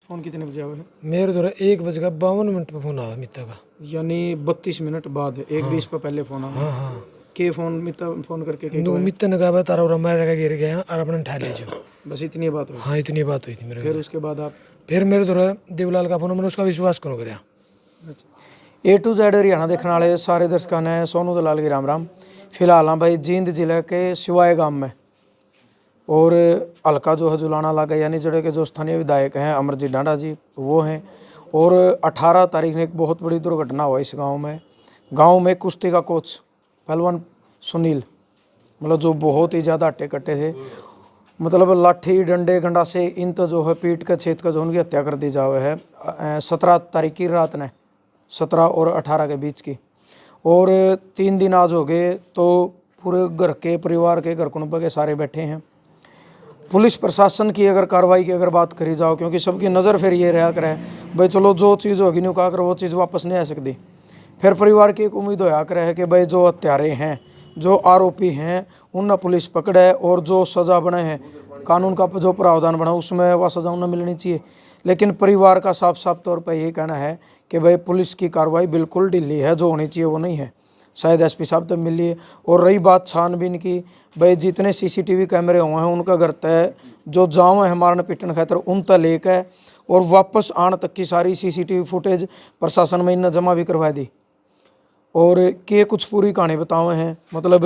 Phone कितने बजे आया है? मेरे द्वारा 1:52 पे फोन आया मित्ता का। यानी 32 मिनट बाद 1:20 पे पहले फोन आया। हाँ हाँ के फोन मित्ता फोन करके के मित्ता ने कहा तारा और मारेगा गिर गया और अपने उठा ले जाओ। बस इतनी बात हुई। हाँ इतनी बात हुई थी मेरे। फिर उसके बाद आप फिर मेरे द्वारा देवलाल का फोन, मैंने उसका विश्वास करो कराया। A to Z हरियाणा देखने वाले सारे दर्शकों ने सोनू दलाल की राम राम। फिलहाल हाँ भाई जींद जिले के सिवाय गांव में और हल्का जो है जुलाना लगा, यानी जड़े के जो स्थानीय विधायक हैं अमरजीत ढांडा जी वो हैं। और 18 तारीख ने एक बहुत बड़ी दुर्घटना हुआ इस गांव में कुश्ती का कोच पहलवान सुनील, मतलब जो बहुत ही ज़्यादा हट्टे कट्टे थे, मतलब लाठी डंडे गंडा से इन तो जो है पीट का छेद का जो उनकी हत्या कर दी जावे है 17 तारीख की रात ने, 17 और 18 के बीच की। और 3 दिन आज हो गए तो पूरे घर के परिवार के घर कुटुंब के सारे बैठे हैं। पुलिस प्रशासन की अगर कार्रवाई की अगर बात करी जाओ, क्योंकि सबकी नज़र फिर ये रहा करे भाई चलो जो चीज़ होगी नहीं कहा कर वो चीज़ वापस नहीं आ सकती। फिर परिवार की एक उम्मीद होया करे कि भाई जो हत्यारे हैं जो आरोपी हैं उन पुलिस पकड़े और जो सज़ा बने हैं कानून का जो प्रावधान बना उसमें वह सज़ा उन्हें मिलनी चाहिए। लेकिन परिवार का साफ साफ तौर पर यही कहना है कि भाई पुलिस की कार्रवाई बिल्कुल ढीली है, जो होनी चाहिए वो नहीं है। शायद एसपी साहब तक मिली है। और रही बात छानबीन की, भाई जितने सीसीटीवी कैमरे हुए हैं उनका घर तय जो जाम है मारने पीटने खातर उन तक लेकर और वापस आने तक की सारी सीसीटीवी फुटेज प्रशासन में इन्हें जमा भी करवा दी। और के कुछ पूरी कहानी बताए हैं, मतलब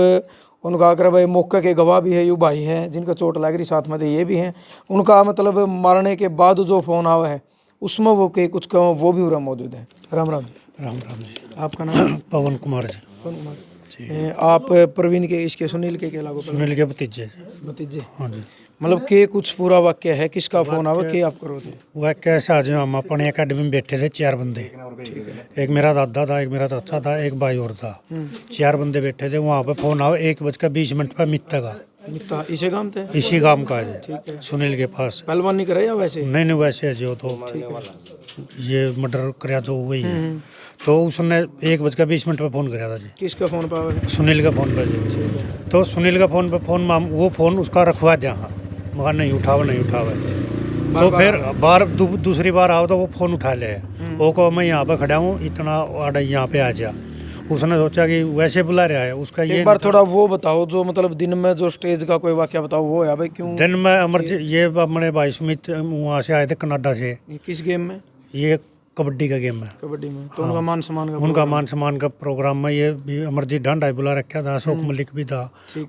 उनका अगर भाई मौके के गवाह भी है, यू भाई हैं जिनका चोट लग रही, साथ में तो ये भी हैं। उनका मतलब मारने के बाद जो फ़ोन आवा है उसमें वो के कुछ कहो वो भी मौजूद है। राम राम जी। राम राम जी। आपका नाम? पवन कुमार जी। पवन कुमार जी। आप प्रवीण के इसके सुनील के लागू? सुनील के भतीजे। भतीजे? हाँ जी। मतलब के कुछ पूरा वाक्य है, किसका फोन आवा के आप करो थे? वह कैसे आज हम अपने एकेडमी में बैठे थे 4 बंदे, एक मेरा दादा था, एक मेरा चाचा था, एक भाई और था। 4 बंदे बैठे थे, वहाँ पे फोन आवा 1:20 पर मित्ता का। मित्ता इसी काम थे? इसी काम का है सुनील के पास। पहलवानी करे या वैसे? नहीं वैसे है जो तो ये मर्डर कराया जो वही है। तो उसने 1:20 पे फोन कराया था जी। किसका फोन पावा? सुनील का फोन पे जी। तो सुनील का फोन पे वो फोन उसका रखवा दिया। हाँ मगर नहीं उठावा तो फिर बार दूसरी बार आओ तो वो फोन उठा ले। वो कहो मैं यहाँ पे खड़ा हूँ, इतना आड़ा यहाँ पे आ जा। उसने सोचा कि वैसे बुला रहा है उसका। ये एक बार थोड़ा वो बताओ जो मतलब दिन में जो स्टेज का कोई वाक्य बताओ वो है भाई क्यों? दिन में अमरजीत ये अपने भाई सुमित वहाँ से आए थे कनाडा से। किस गेम में? ये कबड्डी का गेम है। कबड्डी में तो उनका मान सम्मान का प्रोग्राम में ये भी अमरजीत ढांडा बुला रखा था, अशोक मलिक भी था।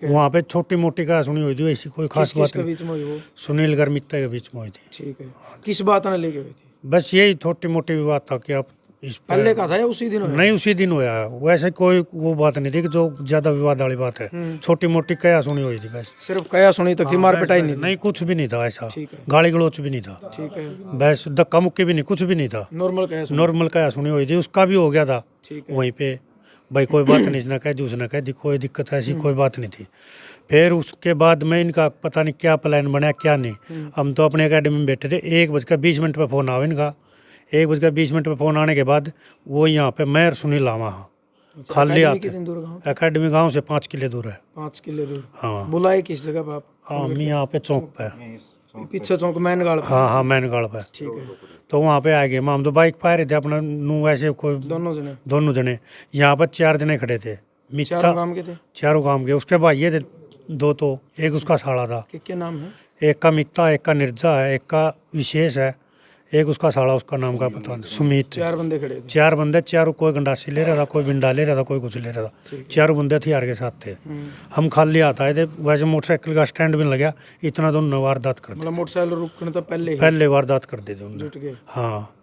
वहाँ पे छोटी मोटी का सुनी हुई थी, ऐसी कोई खास बात नहीं। सुनील गर्मित्ता के बीच में हुई थी। ठीक है। किस बात ने लेके हुई थी? बस यही छोटी मोटी भी बात था कि आप इस पहले का था या उसी दिन हुआ? नहीं उसी दिन हुआ। वैसे कोई वो बात नहीं थी कि जो ज्यादा विवाद वाली बात है। छोटी मोटी कया सुनी हुई थी, बस सिर्फ कया सुनी तक थी, मार पिटाई नहीं? नहीं कुछ भी नहीं था ऐसा, गाली गलौच भी नहीं था। ठीक है। बस धक्का मुक्की भी नहीं, कुछ भी नहीं था। नॉर्मल कया सुनी हुई थी, उसका भी हो गया था वहीं पे। भाई कोई बात नहीं ना कह दी, उसने कह दी कोई दिक्कत ऐसी कोई बात नहीं थी। फिर उसके बाद में इनका पता नहीं क्या प्लान बना क्या नहीं। हम तो अपने एकेडमी में बैठे थे, 1:20 पे फोन आवा इनका। 1:20 पे फोन आने के बाद वो यहाँ पे मैं सुनील आवा। हाँ खाली आते एकेडमी गांव से 5 किले दूर है। 5 किले दूर? हाँ। बुलाए किस जगह पे आप? हाँ मैं यहाँ पे चौक पे, पीछे चौक मैनगाड़ पे? हाँ मैनगाड़ पे। ठीक है। तो वहाँ पे आ गए, हम तो बाइक पे आ रहे थे अपना नू, ऐसे कोई दोनों जने यहाँ पर 4 जने खड़े थे। चारों काम के थे? चारों काम के। उसके भाई थे 2, तो एक उसका साड़ा था। क्या नाम है? एक का मित्ता, एक का निर्जा है, एक का विशेष है, एक उसका साड़ा, उसका नाम का पता नहीं, सुमित। 4 बंदे खड़े थे? 4 बंदे, चारों कोई गंडासी ले रहा था, कोई बिंडा ले रहा था, कोई कुछ ले रहा था। 4 बंदे हथियार के साथ थे। हम खाली आता है थे। वैसे मोटरसाइकिल का स्टैंड भी लगा, इतना तो वारदात करते। मतलब मोटरसाइकिल रुकने तो पहले वारदात कर दी थी। हाँ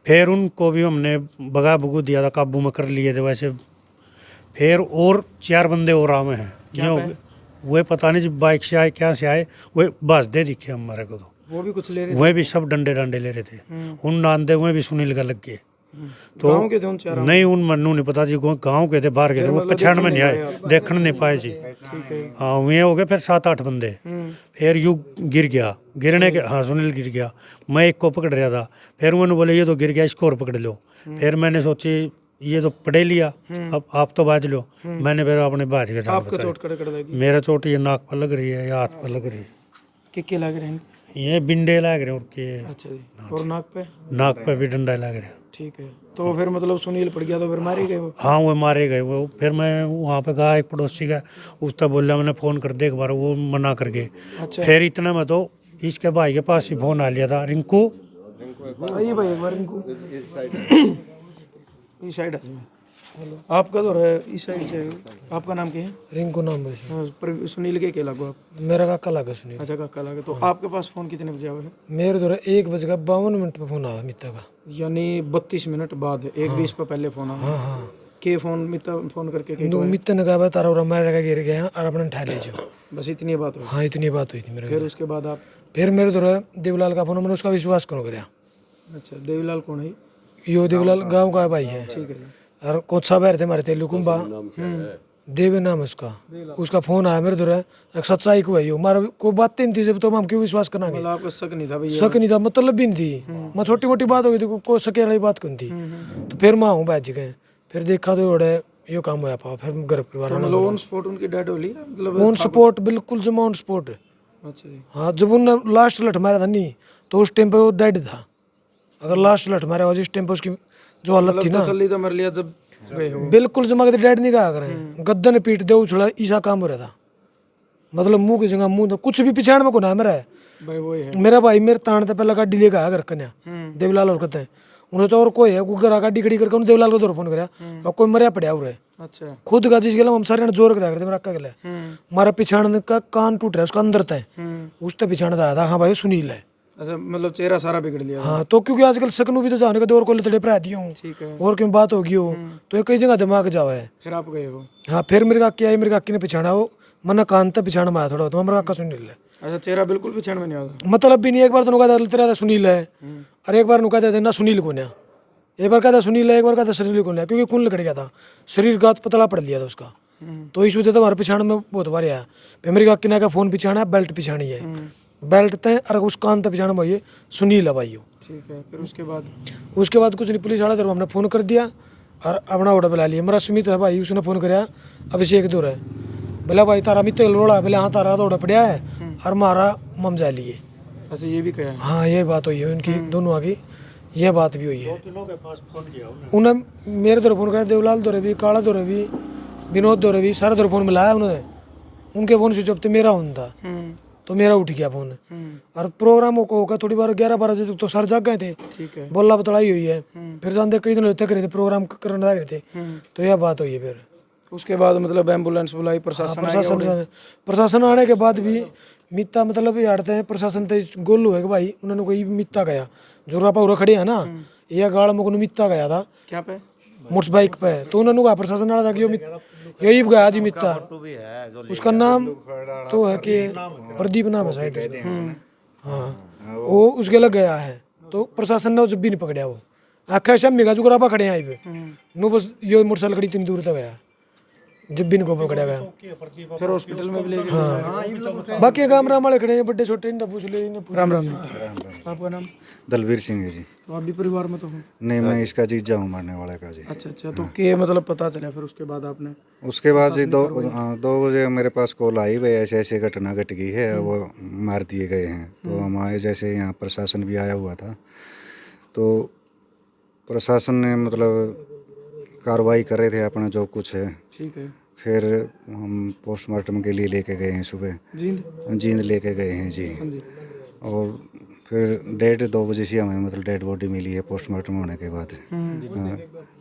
फिर उनको भी हमने भगा भुगू दिया था, काबू में कर लिए थे वैसे। फिर और 4 बंदे और आए हैं, वो पता नहीं बाइक से आए क्या से आए, वो बस दे दिखे हमारे को। तो वो भी कुछ ले रहे थे? वह भी सब डंडे ले रहे थे। उन डांडे हुए भी सुनील का लग गए। तो गाँव के थे उन 4? नहीं उन मन्नू नहीं पता जी, गाँव के थे, बाहर के थे। वो पहचान में नहीं आए, देखने नहीं पाए जी। हाँ वहीं हो गए फिर 7-8 बंदे। फिर यू गिर गया, गिरने के हाँ सुनील गिर गया। मैं एक को पकड़ रहा था, फिर उन्होंने बोले ये तो गिर गया, इसको और पकड़ लो। फिर मैंने सोची ये तो पढ़े लिया, अब आप तो बाज लो। मैंने फिर अपने बाज के साथ। मेरा चोट ये नाक पर लग रही है या हाथ पर लग रही है। क्या लग रहे हैं? ये बिंडे लग रहे हैं और के अच्छा जी। और नाक पे भी डंडा लग रहा है। ठीक है। तो फिर मतलब सुनील पड़ गया तो फिर मारे गए वो? हाँ वो मारे गए वो। फिर मैं वहाँ पे गया, एक पड़ोसी का उसका बोला, मैंने फ़ोन कर दे एक बार, वो मना कर गए। अच्छा। फिर इतना में तो इसके भाई के पास ही फ़ोन आ लिया था, रिंकू। आइए भाई एक बार इनको इस साइड है। आपका तो है इस साइड से। आपका नाम क्या है? रिंकू नाम है। हाँ, पर सुनील के लागो आप? मेरा काका लगा सुनील। अच्छा काका लगे। तो आपके पास फोन कितने बजे आवे है? मेरे द्वारा 1:52 पे फोन आया मित्ता का। यानी 32 मिनट बाद 1:20 पे पहले फोन आया। हाँ हाँ। के फोन मित्ता फोन करके के नो मित्ता ने कहा तारा और मारे का गिर गया और अपने उठा ले जाओ। बस इतनी बात हुई? हाँ इतनी बात हुई थी मेरे। फिर उसके बाद आप? फिर मेरे द्वारा देवलाल का फोन, मैंने उसका विश्वास करो कराया। अच्छा देवीलाल कौन है? यो देवलाल गांव का भाई है। ठीक है। और कोचा बैर थे हमारे तेलुकुम्बा, देवे नाम है उसका। उसका फोन आया मेरे द्वारा, एक सच्चाई को है यो। हमारा कोई बात नहीं थी जब, तो हम क्यों विश्वास करांगे? मतलब आपको शक नहीं था भैया? शक नहीं था, मतलब भी नहीं थी। मैं छोटी मोटी बात हो गई थी, कोई शके वाली बात कौन थी। तो फिर मैं हूँ बैठ गए। फिर देखा तो बड़े यो काम होया पा। फिर घर परिवार मतलब ऑन स्पॉट उनकी डेड हो ली मतलब? ऑन स्पॉट, बिल्कुल जमा ऑन स्पॉट। अच्छा जी। हाँ जब उन्होंने लास्ट लठ मारा था नहीं, तो उस टाइम पे वो डेड था। अगर लास्ट लठ मारा हो जिस टाइम पे उसकी जो हालत थी ना, तसल्ली तो मर लिया जब गए हो? बिल्कुल जमा के डेड नहीं कहा करें। गद्दे ने पीट दे उछड़ा, ईसा काम हो रहा था। मतलब मुंह की जगह मुंह तो कुछ भी पिछाड़ में को ना मेरा है। भाई वही है। मेरा भाई मेरे तान से पहले गाड़ी लेके आया घर कन्या देवलाल और कहते हैं उन्हें तो। और कोई है घर गाड़ी खड़ी करके उन्हें देवलाल को दौर फोन कराया और कोई मरिया पड़ा उरे। अच्छा। खुद का जिस गला हम सारे ने जोर करा करते मेरा अक्का गला हमारा पिछाड़ का कान टूट रहा है, उसका अंदर था। उस तक पिछाड़ आया था। हाँ भाई सुनील है। अच्छा मतलब चेहरा सारा बिगड़ लिया? हाँ तो क्योंकि आजकल सकनू भी तो जाने का दौर को लेते पढ़ा दिया हूँ। ठीक है। और क्यों बात होगी हो तो ये कई जगह दिमाग जावा है। फिर आप गए हो? हाँ फिर मेरे काकी आई, मेरे काकी ने पिछाड़ा वो मना कान तक पिछाड़ में आया थोड़ा, तो मेरा काका सुनील है। अच्छा चेहरा बिल्कुल पीछे में नहीं आता? मतलब भी नहीं। एक बार तो नुका तेरा सुनील है और एक बार नुका देना सुनील को ना। एक बार कहता सुनील है, एक बार कहता सुनील को ना, क्योंकि खून लकड़ गया था, शरीर गात पतला पड़ लिया था उसका। तो इस वजह से हमारे पिछाड़ में बहुत बार आया। फिर मेरी काकी ने का फोन पिछाड़ा, बेल्ट पिछाड़ी है, बेल्ट तय और उस कान तक पिछाड़ा भाई सुनील है भाई। ठीक है। फिर उसके बाद? उसके बाद कुछ नहीं, पुलिस वाला हमने फोन कर दिया और अपना ऑर्डर बुला लिया। मेरा सुमित है भाई, उसने फोन कराया अभिषेक दूर है, बोला भाई तारा मित्र लोड़ा है, बोले हाँ तारा तो पड़ा है और मारा मम जा लिए। अच्छा ये भी कहा? हाँ ये बात हुई है उनकी दोनों आगे, ये बात भी हुई है। उन्हें मेरे दौरे फोन कराया, देवलाल दौरे भी, काला दौरे भी, विनोद दौरे भी, सारे दौरे फोन मिलाया उन्होंने। उनके फोन स्विच ऑफ थे, मेरा फोन था तो मेरा उठ गया फोन। और प्रोग्राम को होकर थोड़ी बार 11-12 बजे तक तो सर जाग गए थे। ठीक है। बोला बतलाई हुई है। फिर जानते कई दिन तक रहे थे प्रोग्राम करने लग रहे थे, तो यह बात हुई है। फिर उसके बाद मतलब एम्बुलेंस बुलाई, प्रशासन आया? प्रशासन आने के बाद भी मित्ता मतलब ये हटते हैं प्रशासन ते गोलू है कि भाई उन्होंने कोई मित्ता गया जो रापा उरा खड़े है ना, यह गाड़ में मित्ता गया था क्या पे मोटर बाइक पे। तो उन्होंने कहा प्रशासन वाला था कि यही गया जी मित्ता। उसका नाम तो है कि प्रदीप नाम है शायद उसका। हाँ वो उसके लग गया है, तो प्रशासन ने जब भी नहीं पकड़ा वो आखा शाम में जो रापा खड़े हैं पे नो, बस ये मोटरसाइकिल खड़ी इतनी दूर तक गया, जब भी इनको पकड़ा गया। फिर हॉस्पिटल में भी ले गए? हाँ बाकी कैमरा वाले खड़े हैं बड़े छोटे, इनका पूछ ले। राम राम। आपका नाम? दलवीर सिंह है जी। तो आप भी परिवार में तो हो? नहीं मैं इसका जीजा हूँ मरने वाले का जी। अच्छा अच्छा। तो के मतलब पता चला फिर उसके बाद आपने? उसके बाद जी 2 बजे मेरे पास कॉल आई, भाई ऐसे ऐसे घटना घट गई है, वो मार दिए गए हैं। तो हम आए, जैसे यहाँ प्रशासन भी आया हुआ था, तो प्रशासन ने मतलब कार्रवाई कर रहे थे अपना जो कुछ है। ठीक है। फिर हम पोस्टमार्टम के लिए लेके गए हैं, सुबह जींद लेके गए हैं जी। और फिर 1:30-2 बजे से हमें मतलब डेड बॉडी मिली है पोस्टमार्टम होने के बाद। हाँ,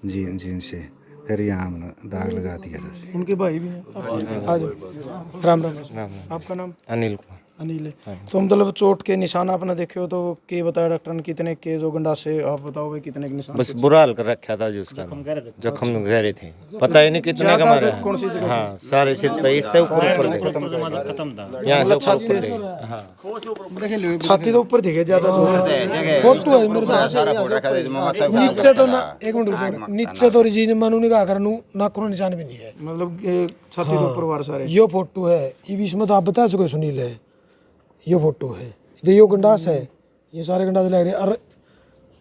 जींद से फिर यहाँ हमने दाग लगा दिया था। उनके भाई भी हैं? आज राम राम। आपका नाम? अनिल कुमार। अनिल है। तो मतलब चोट के निशान आपने देखे हो तो के बताया डॉक्टर ने कितने के जो गंडा से, आप बताओ भाई कितने के निशान? बस बुरा हाल कर रखा था जो उसका जख्म गहरे थे, पता ही नहीं कितने का मारा। कौन सी जगह? हाँ सारे सिर पे इससे ऊपर यहाँ से ऊपर थे। हाँ छाती तो ऊपर दिखे ज्यादा। फोटो है मेरे पास नीचे तो ना, एक मिनट रुको, नीचे तो रिजीन मानू नहीं कहा करनू नाखून निशान भी नहीं है, मतलब ये छाती के ऊपर वार सारे। यो फोटो है ये भी, इसमें तो आप बता सको सुनील है, ये फोटो है, यो गंडास है, ये सारे गंडास लग रहे। और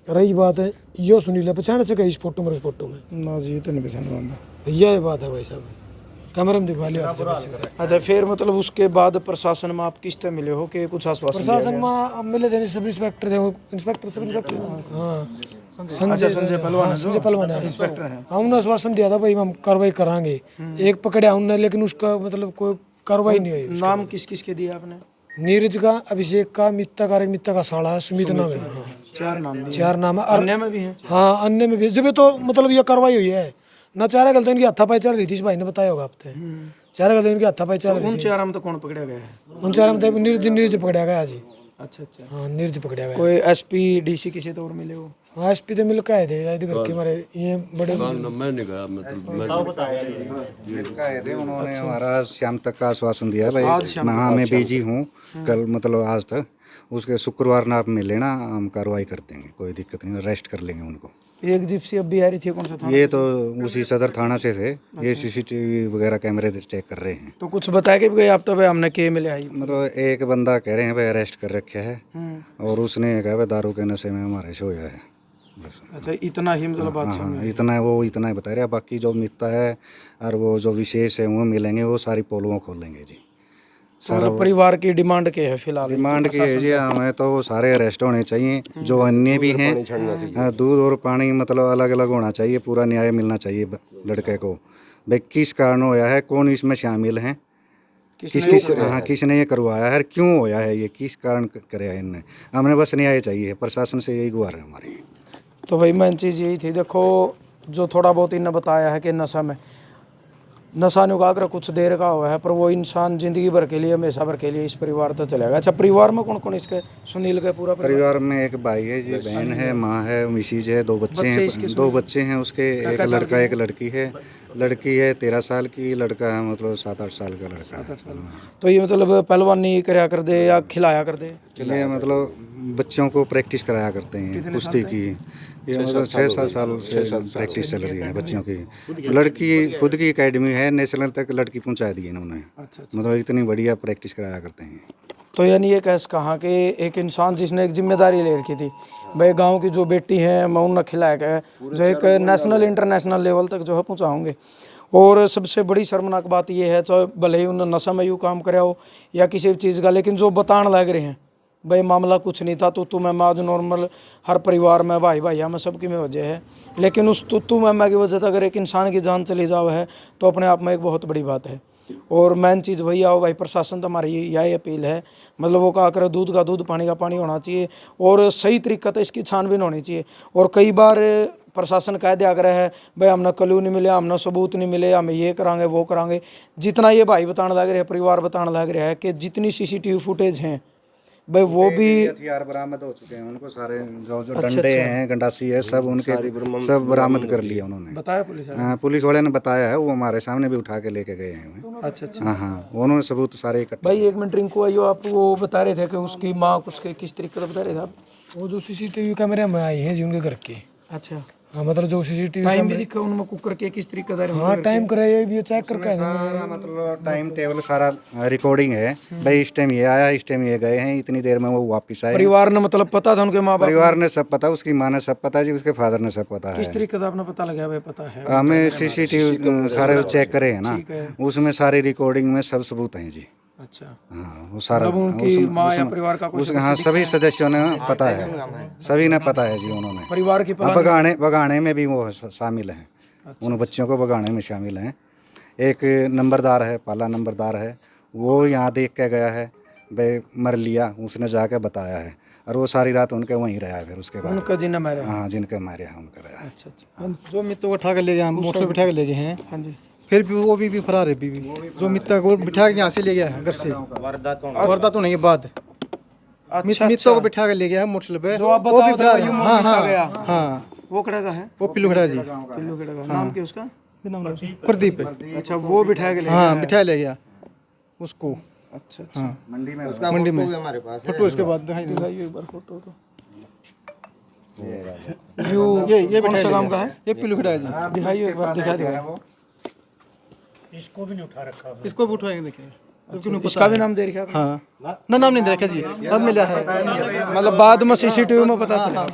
रही बात है यो सुनील है, पहचान सके इस फोटो में, उस फोटो में ना जी ये तो नहीं पहचान पाऊंगा भैया, ये बात है भाई साहब। कैमरे में दिखवा लिया आप जब ऐसे होता है। अच्छा, फिर मतलब उसके बाद प्रशासन में आप किस तरह मिले हो कि कुछ आश्वासन दिया प्रशासन में अब मिले थे सब इंस्पेक्टर थे, इंस्पेक्टर सब इंस्पेक्टर हाँ संजय पहलवान, संजय पहलवान इंस्पेक्टर है। हमने आश्वासन दिया था भाई हम कार्रवाई करांगे, एक पकड़े हमने लेकिन उसका मतलब कोई कार्रवाई नहीं हुई। नाम किस किस के दिया आपने? नीरज का, अभिषेक का, मित्ता का साला है, सुमित नाम है। हाँ। 4 नाम दिए। 4 नाम है। अन्य में भी हैं? हाँ अन्य में भी जब तो मतलब ये कार्रवाई हुई है ना। 4 गलती इनकी हाथापाई चल रही थी, इस भाई ने बताया होगा आपने। 4 गलती इनकी हाथापाई चल रही उन थी। 4 में तो कौन पकड़ा गया है? उन 4 में तो नीरज पकड़ा गया जी। अच्छा अच्छा। हाँ नीरज पकड़ा गया। कोई एसपी डीसी किसी तो और मिले हो? हाँ एसपी तो मिल के आए थे इधर के हमारे ये बड़े मैं नहीं गया, मतलब कहे थे उन्होंने हमारा शाम तक का आश्वासन दिया भाई। हाँ मैं बिजी हूँ कल, मतलब आज तक। उसके शुक्रवार ना आप मिले ना, हम कार्रवाई कर देंगे, कोई दिक्कत नहीं, अरेस्ट कर लेंगे उनको। एक जिप्सी अब भी आ रही थी, कौन सा था? ये तो उसी सदर थाना से थे। ये सीसीटीवी वगैरह कैमरे चेक कर रहे हैं। तो कुछ बताया कि भाई आप तो भाई हमने के मिले आई? मतलब एक बंदा कह रहे हैं भाई अरेस्ट कर रखा है, और उसने कहा भाई दारू के नशे में हमारे से होया है बस। अच्छा, इतना ही मतलब बात हाँ इतना, वो इतना ही बता रहे हैं। बाकी जो मिलता है और वो जो विशेष है वो मिलेंगे, वो सारी पोलों खोलेंगे जी। सारा परिवार की डिमांड क्या है फिलहाल? डिमांड की है जी हमें तो वो सारे अरेस्ट होने चाहिए जो अन्य भी हैं। हाँ, दूध और पानी मतलब अलग अलग होना चाहिए, पूरा न्याय मिलना चाहिए लड़के को। भाई किस कारण होया है, कौन इसमें शामिल हैं, किसने ये करवाया है, क्यों होया है, ये किस कारण कराया है इनने। हमें बस न्याय चाहिए, प्रशासन से यही गुहार है हमारी। तो भाई मेन चीज़ यही थी। देखो जो थोड़ा बहुत इन्हें बताया है कि नशा नुका कर कुछ देर का हुआ है, पर वो इंसान जिंदगी भर के लिए, हमेशा भर के लिए इस परिवार तो चलेगा। अच्छा, परिवार में कौन कौन इसके? सुनील का पूरा परिवार में एक भाई है जी, बहन है, माँ है, मिसीज है, 2 बच्चे हैं। 2 बच्चे हैं उसके, एक लड़का एक लड़की है। लड़की है 13 साल की, लड़का है मतलब 7-8 साल का लड़का है। तो ये मतलब पहलवानी कराया कर दे या खिलाया कर दे? ये मतलब बच्चों को प्रैक्टिस कराया करते हैं कुश्ती की। ये मतलब 6-7 साल से प्रैक्टिस चल रही है बच्चों की। लड़की खुद की एकेडमी है, नेशनल तक लड़की पहुंचा दी है इन्होंने। अच्छा। मतलब इतनी बढ़िया प्रैक्टिस कराया करते हैं। तो यानी ये कैसे कहा कि एक इंसान जिसने एक जिम्मेदारी ले रखी थी, भाई गांव की जो बेटी हैं मैं उन्हें खिलाया गया, जो एक नेशनल इंटरनेशनल लेवल तक जो है पहुँचाऊँगे। और सबसे बड़ी शर्मनाक बात ये है, चाहे भले ही उन्होंने नशा में यूँ काम कराया हो या किसी भी चीज़ का, लेकिन जो बताने लग रहे हैं भाई मामला कुछ नहीं था, तू मैं आज नॉर्मल हर परिवार में भाई भैया में सबकी में वजह है, लेकिन उस तू मैं की वजह से अगर एक इंसान की जान चली जाओ है तो अपने आप में एक बहुत बड़ी बात है। और मेन चीज़ वही आओ भाई, प्रशासन तो हमारी यही अपील है, मतलब वो कहा करे दूध का दूध पानी का पानी होना चाहिए, और सही तरीका तो इसकी छानबीन होनी चाहिए। और कई बार प्रशासन कह दिया कर है भाई हमने क्लू नहीं मिले, हमने सबूत नहीं मिले, हम ये करांगे वो करांगे। जितना ये भाई बताने लग रहे हैं, परिवार बताने लग रहा है कि जितनी CCTV फुटेज हैं भाई वो भी हथियार बरामद हो चुके हैं, उनको सारे जो डंडे हैं, गंडासी है, सब उनके सब बरामद कर लिया उन्होंने। बताया पुलिस? हाँ पुलिस वाले ने बताया है, वो हमारे सामने भी उठा के लेके गए हैं। अच्छा अच्छा। हाँ हाँ उन्होंने सबूत सारे इकट्ठे। भाई एक मिनट रिंकू आइयो, आप वो बता रहे थे कि उसकी माँ कुछ किस तरीके से बता रहे थे आप? वो जो CCTV कैमरे में आई हैं जी उनके घर के। अच्छा, हाँ मतलब जो CCTV टाइम भी दिखा उनमें कुकर के किस तरीके से? हाँ टाइम कराया भी चेक करके सारा मतलब टाइम टेबल सारा रिकॉर्डिंग है भाई, इस टाइम ये आया, इस टाइम ये गए हैं, इतनी देर में वो वापस आए। परिवार ने मतलब पता था, उनके माँ बाप? परिवार ने सब पता, उसकी माँ ने सब पता जी, उसके फादर ने सब पता है। किस तरीके से आपने पता लगा भाई? पता है हमें CCTV सारे चेक करे हैं ना, उसमें सारी रिकॉर्डिंग में सब सबूत हैं जी। अच्छा, हाँ वो सारा उनकी माँ या परिवार का कुछ? हाँ सभी सदस्यों ने पता है, सभी ने पता है जी। उन्होंने परिवार की बगाने में भी वो शामिल हैं। उन बच्चों को बगाने में शामिल हैं। एक नंबरदार है, पाला नंबरदार है, वो यहाँ देख के गया है भाई मर लिया, उसने जाके बताया है, और वो सारी रात उनके वहीं रहा है। फिर उसके बाद उनका जिन्हें मारा? हाँ जिनके मारे हैं उनका रहा है। अच्छा अच्छा। जो मित्रों को उठा कर ले गए, मोटर बिठा कर ले गए हैं, हाँ जी। फिर भी वो भी फरार है। भी जो मित्ता को बिठा के यहाँ से ले गया है घर से, वारदात होने के बाद मित्रों को बिठा कर ले गया है मोटरसाइकिल पे, जो आप वो भी बताओ फरार तो है। यूं हाँ बिठा गया। हाँ हाँ वो कड़ा का है? वो पिल्लू खड़ा जी, पिल्लू कड़ा का नाम क्या उसका? प्रदीप। अच्छा, वो बिठा के ले हाँ गया? बिठा ले गया उसको। अच्छा अच्छा। हाँ मंडी में मंडी में हमारे पास फोटो इसके बाद दिखाई दे। दिखाइए एक बार फोटो तो। ये कौन सा बिठा काम का है? ये पिल्लू खड़ा है जी। दिखाइए एक बार, दिखा दो। इसको भी नहीं उठा रखा। इसको भी उठाएंगे देखिए। इसका भी नाम दे रखा है? हाँ ना नाम नहीं दे रखा जी, अब मिला है। मतलब बाद में CCTV में पता चला?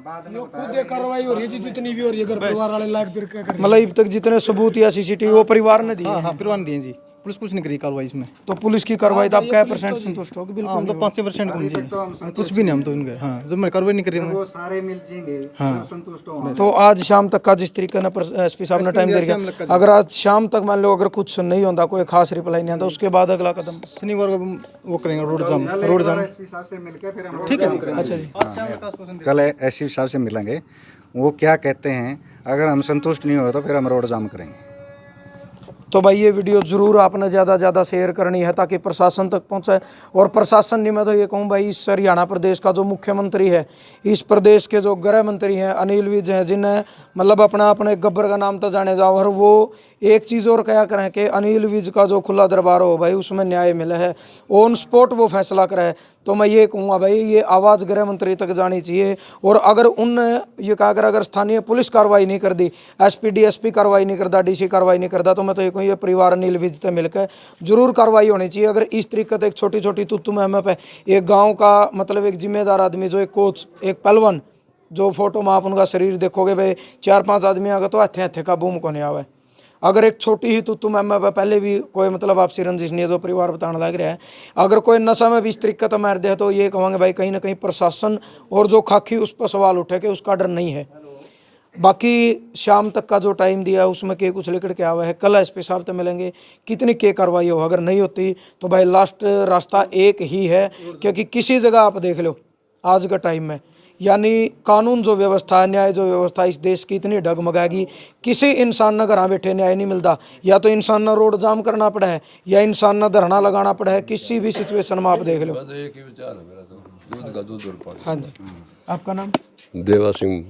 खुद ये कार्रवाई हो रही है जी, जितनी भी हो रही है, घर परिवार वाले लायक फिर क्या करें। मतलब अब तक जितने सबूत या सीसीटीवी वो परिवार ने दिए हाँ हैं। हाँ परिवार ने दिए जी, पुलिस कुछ नहीं करी कार्रवाई इसमें। तो पुलिस की कार्रवाई तो आप क्या % संतुष्ट होगी? हाँ बिल्कुल हम तो 5% कम जी, कुछ भी नहीं हम तो इनके। हाँ जब मैं कार्रवाई नहीं करी वो सारे मिल जाएंगे संतुष्ट हो। तो आज शाम तक का जिस तरीके ने एसपी साहब ने टाइम दे दिया, अगर आज शाम तक मान लो अगर कुछ नहीं होता, कोई खास रिप्लाई नहीं आता, उसके बाद अगला कदम? शनिवार को वो करेंगे रोड जाम। एसपी साहब से मिलकर फिर हम ठीक है जी, अच्छा जी। कल एसपी साहब से मिलेंगे, वो क्या कहते हैं, अगर हम संतुष्ट नहीं हुए तो फिर हम रोड जाम करेंगे। तो भाई ये वीडियो ज़रूर आपने ज़्यादा ज़्यादा शेयर करनी है ताकि प्रशासन तक पहुंचे। और प्रशासन नहीं, मैं तो ये कहूँ भाई, इस हरियाणा प्रदेश का जो मुख्यमंत्री है, इस प्रदेश के जो गृह मंत्री हैं अनिल विज हैं, जिन्हें मतलब अपने गब्बर का नाम तो जाने जाओ, और वो एक चीज़ और क्या करें कि अनिल विज का जो खुला दरबार हो भाई, उसमें न्याय मिला है, ऑन स्पॉट वो फैसला करे। तो मैं ये कहूँगा भाई, ये आवाज़ गृह मंत्री तक जानी चाहिए। और अगर उन ये कहा अगर स्थानीय पुलिस कार्रवाई नहीं कर दी, SP DSP कार्रवाई नहीं करता, DC कार्रवाई नहीं करता, तो मैं तो ये कहूँ ये परिवार अनिल विज से मिलकर जरूर कार्रवाई होनी चाहिए। अगर इस तरीके से एक छोटी छोटी तुत्तु महम पे एक गाँव का मतलब एक जिम्मेदार आदमी, जो एक कोच, एक पहलवान, जो फोटो में आप उनका शरीर देखोगे भाई 4-5 आदमी आगे तो हथे हथे का बूम को नहीं आवे। अगर एक छोटी ही तुत्तु मैम पहले भी कोई मतलब आपसी रंजिश नहीं है, जो परिवार बताने लग रहा है, अगर कोई नशा में भी इस तरीके का मार दे तो ये कहेंगे भाई कहीं ना कहीं प्रशासन और जो खाकी उस पर सवाल उठे कि उसका डर नहीं है। बाकी शाम तक का जो टाइम दिया है उसमें के कुछ लेकर के आवा है। कल SP साहब तो मिलेंगे, कितनी के कार्रवाई हो, अगर नहीं होती तो भाई लास्ट रास्ता एक ही है, क्योंकि किसी जगह आप देख लो आज का टाइम में, यानी कानून जो व्यवस्था है, न्याय जो व्यवस्था इस देश की इतनी डगमगाएगी, किसी इंसान न घर बैठे न्याय नहीं मिलता। या तो इंसान ना रोड जाम करना पड़ा है, या इंसान ना धरना लगाना पड़ा है, किसी भी सिचुएशन में आप देख लो। बस एक ही विचार है मेरा, तो दूध का दूध और पानी। हाँ जी, आपका नाम? देवा सिंह।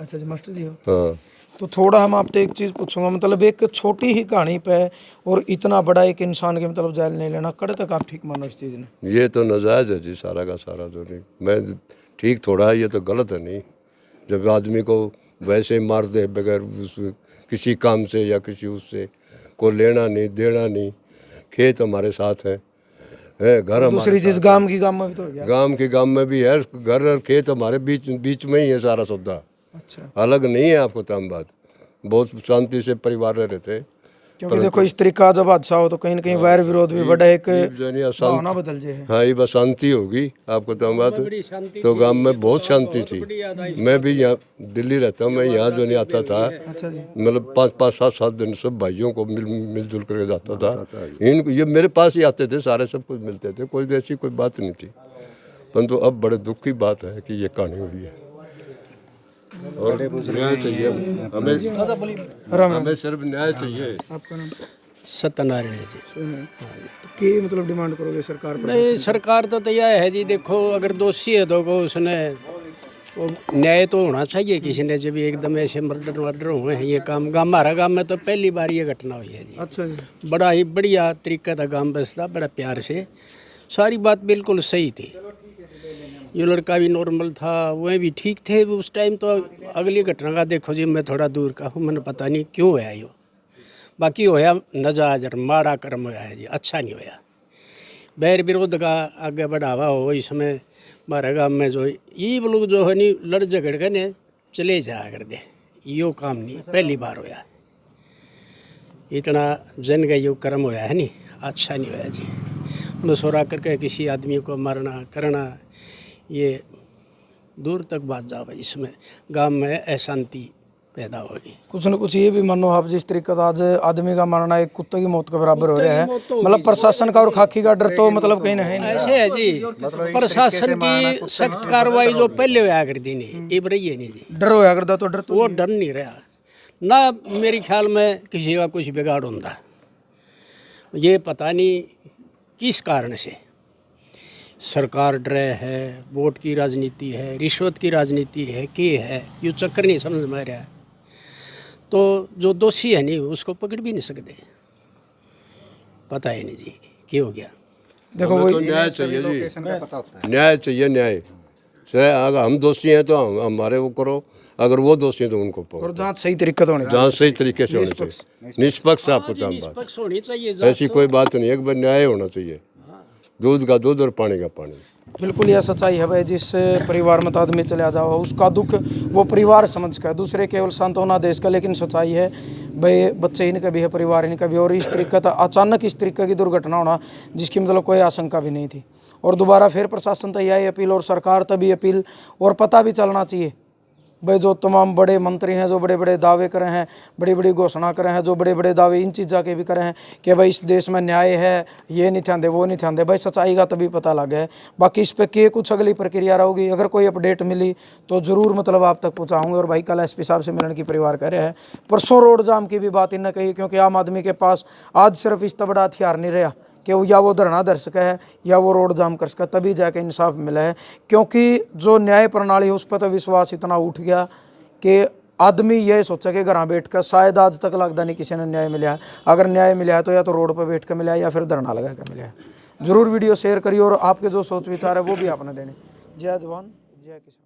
अच्छा जी, मास्टर जी हो। हाँ, तो थोड़ा हम आपसे एक चीज़ पूछूंगा, मतलब एक छोटी ही कहानी पे और इतना बड़ा एक इंसान के मतलब जेल नहीं लेना, कड़े तक आप ठीक मानो इस चीज़ ने? ये तो नाजायज़ है जी, सारा का सारा तो नहीं, मैं ठीक थोड़ा है, ये तो गलत है। नहीं, जब आदमी को वैसे मार दे बगैर किसी काम से या किसी उससे, को लेना नहीं देना नहीं, खेत हमारे साथ है घर हमारे दूसरी चीज़ गांव की गांव में भी तो हो गया। गांव में भी है, घर और खेत हमारे बीच में ही है सारा सौदा। अच्छा, अलग नहीं है आपको तम बात, बहुत शांति से परिवार रह रहे थे। क्योंकि देखो इस तरीका जब हादसा हो तो कहीं ना कहीं वैर विरोध भी बढ़े, एक भावना बदल जाए। हाँ, ये बस शांति होगी आपको तम बात, तो गांव में बहुत शांति थी। मैं भी यहाँ दिल्ली रहता हूँ, मैं यहाँ जो नहीं आता था, मतलब 5-5, 7-7 दिन सब भाइयों को मिलजुल करके जाता था। ये मेरे पास ही आते थे, सारे सब कुछ मिलते थे, कोई ऐसी कोई बात नहीं थी। परंतु अब बड़े दुख की बात है कि ये कहानी हुई है, और न्याय चाहिए हमें सिर्फ न्याय चाहिए। आपका नाम? सत्यनारायण जी। तो क्या मतलब डिमांड करोगे सरकार पर? नहीं, सरकार तो तैयार है जी, देखो अगर दोषी है तो उसने वो न्याय तो होना चाहिए किसी ने। जब एकदम ऐसे मर्डर हुए हैं, ये काम हमारा गांव में तो पहली बार ये घटना हुई है जी। अच्छा जी, बड़ा ही बढ़िया तरीका था, गांव बसता बड़ा प्यार से, सारी बात बिल्कुल सही थी। ये लड़का भी नॉर्मल था, वह भी ठीक थे उस टाइम। तो अगली घटना का देखो जी, मैं थोड़ा दूर का हूँ, मैंने पता नहीं क्यों होया यो, बाकी होया नजायज और माड़ा कर्म होया है जी, अच्छा नहीं होया। बैर विरोध का आगे बढ़ावा हो, इसमें हमारे गाँव में जो ये लोग जो है नहीं लड़ झगड़ के ने चले जाया कर दे, यो काम नहीं पहली बार होया। इतना जन का यो कर्म होया है नहीं, अच्छा नहीं होया जी। मशवरा करके किसी आदमी को मारना करना, ये दूर तक बात जावे, इसमें गांव में अशांति पैदा होगी। कुछ न कुछ ये भी मानो आप जिस तरीके से आज आदमी का मरना एक कुत्ते की मौत के बराबर हो रहा है, मतलब प्रशासन का और खाकी का डर तो मतलब कहीं ना है नहीं। ऐसे है जी, प्रशासन की सख्त कार्रवाई जो पहले हुआ करती नहीं, अब रही है नहीं जी। डर होया करता तो डर तो वो डर नहीं रहा ना, मेरे ख्याल में किसी का कुछ बिगाड़ होता, ये पता नहीं किस कारण से सरकार डरे है, वोट की राजनीति है, रिश्वत की राजनीति है, के है, ये चक्कर नहीं समझ में आ रहा है। तो जो दोषी है नहीं उसको पकड़ भी नहीं सकते, पता है नहीं जी क्या हो गया। देखो हमें तो न्याय चाहिए जी, न्याय चाहिए, न्याय से। अगर हम दोषी हैं तो हमारे वो करो, अगर वो दोषी हैं तो उनको पकड़ो। और जांच सही तरीके से होनी चाहिए, जांच सही तरीके से होनी चाहिए, निष्पक्ष आपको तम बात, निष्पक्ष होनी चाहिए, ऐसी कोई बात नहीं, एक बार न्याय होना चाहिए, दूध का दूध और पानी का पानी। बिल्कुल यह सच्चाई है भाई। जिस परिवार में तो आदमी चला जाओ उसका दुख वो परिवार समझ कर, दूसरे केवल सांत्वना देश का। लेकिन सच्चाई है भाई, बच्चे इनका भी है, परिवार इनका भी। और इस तरीके का अचानक इस तरीके की दुर्घटना होना जिसकी मतलब कोई आशंका भी नहीं थी। और दोबारा फिर प्रशासन तो यही अपील और सरकार तभी अपील, और पता भी चलना चाहिए भाई जो तमाम बड़े मंत्री हैं जो बड़े बड़े दावे करे हैं, बड़ी बड़ी घोषणा करे हैं, जो बड़े बड़े दावे इन चीज़ों के भी करे हैं कि भाई इस देश में न्याय है, ये नहीं ध्यान दे वो नहीं ध्यान दे। भाई सच्चाई का तभी पता लग है। बाकी इस पर के कुछ अगली प्रक्रिया रहेगी, अगर कोई अपडेट मिली तो ज़रूर मतलब आप तक पहुँचाऊँगे। और भाई कल एसपी साहब से मिलने की परिवार कह रहे हैं। परसों रोड जाम की भी बात इन्हें कही, क्योंकि आम आदमी के पास आज सिर्फ इस बड़ा हथियार नहीं रहा कि या वो धरना धर सके है या वो रोड जाम कर सके, तभी जाके इंसाफ मिला है। क्योंकि जो न्याय प्रणाली है उस पर तो विश्वास इतना उठ गया कि आदमी यह सोचा कि घर बैठ कर शायद आज तक लगता नहीं किसी ने न्याय मिला है। अगर न्याय मिला है तो या तो रोड पर बैठ कर मिला है या फिर धरना लगा कर मिला है। जरूर वीडियो शेयर करिए और आपके जो सोच विचार है वो भी आपने देने। जय जवान जय किसान।